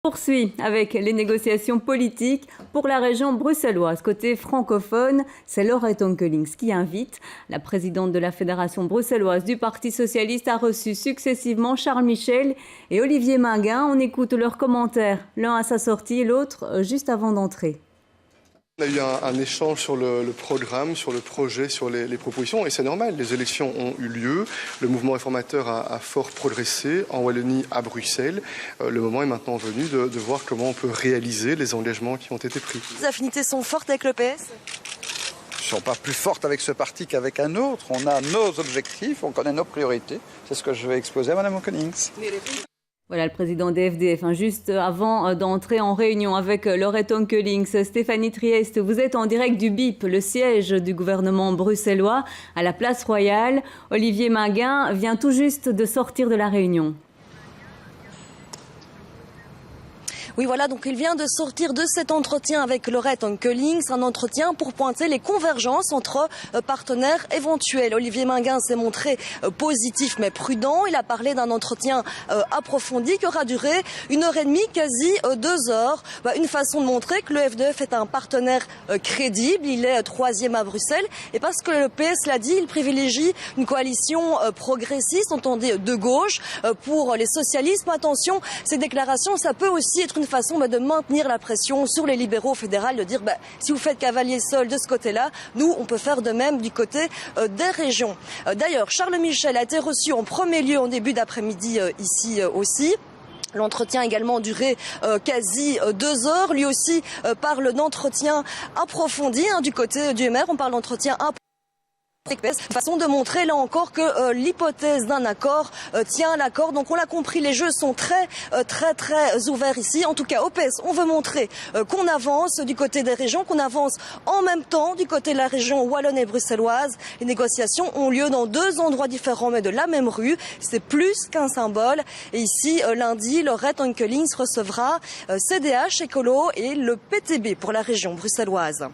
Poursuit avec les négociations politiques pour la région bruxelloise. Côté francophone, c'est Laurette Onkelings qui invite. La présidente de la Fédération bruxelloise du Parti socialiste a reçu successivement Charles Michel et Olivier Minguen. On écoute leurs commentaires, l'un à sa sortie et l'autre juste avant d'entrer. On a eu un échange sur le programme, sur le projet, sur les propositions, et c'est normal, les élections ont eu lieu, le mouvement réformateur a fort progressé en Wallonie, à Bruxelles. Le moment est maintenant venu de voir comment on peut réaliser les engagements qui ont été pris. Les affinités sont fortes avec le PS ? Elles ne sont pas plus fortes avec ce parti qu'avec un autre. On a nos objectifs, on connaît nos priorités. C'est ce que je vais exposer à Mme Onkelings. Voilà le président des FDF, juste avant d'entrer en réunion avec Laurette Onkelings. Stéphanie Trieste, vous êtes en direct du BIP, le siège du gouvernement bruxellois, à la Place Royale. Olivier Minguen vient tout juste de sortir de la réunion. Oui, voilà, donc il vient de sortir de cet entretien avec Laurette Onkelings, un entretien pour pointer les convergences entre partenaires éventuels. Olivier Minguen s'est montré positif mais prudent. Il a parlé d'un entretien approfondi qui aura duré 1h30, quasi 2 heures. Une façon de montrer que le FDF est un partenaire crédible. Il est 3e à Bruxelles. Et parce que le PS l'a dit, il privilégie une coalition progressiste, entendez, de gauche. Pour les socialistes, attention, ces déclarations, ça peut aussi être une façon de maintenir la pression sur les libéraux fédéraux, de dire si vous faites cavalier seul de ce côté-là, nous on peut faire de même du côté des régions. D'ailleurs, Charles Michel a été reçu en premier lieu en début d'après-midi ici aussi. L'entretien a également duré quasi 2 heures. Lui aussi parle d'entretien approfondi du côté du MR. On parle d'entretien approfondi. Façon de montrer là encore que l'hypothèse d'un accord tient à l'accord. Donc on l'a compris, les jeux sont très ouverts ici. En tout cas au PS, on veut montrer qu'on avance du côté des régions, qu'on avance en même temps du côté de la région wallonne et bruxelloise. Les négociations ont lieu dans 2 endroits différents mais de la même rue. C'est plus qu'un symbole. Et ici, lundi, Laurette Onkelings recevra CDH, Écolo et le PTB pour la région bruxelloise.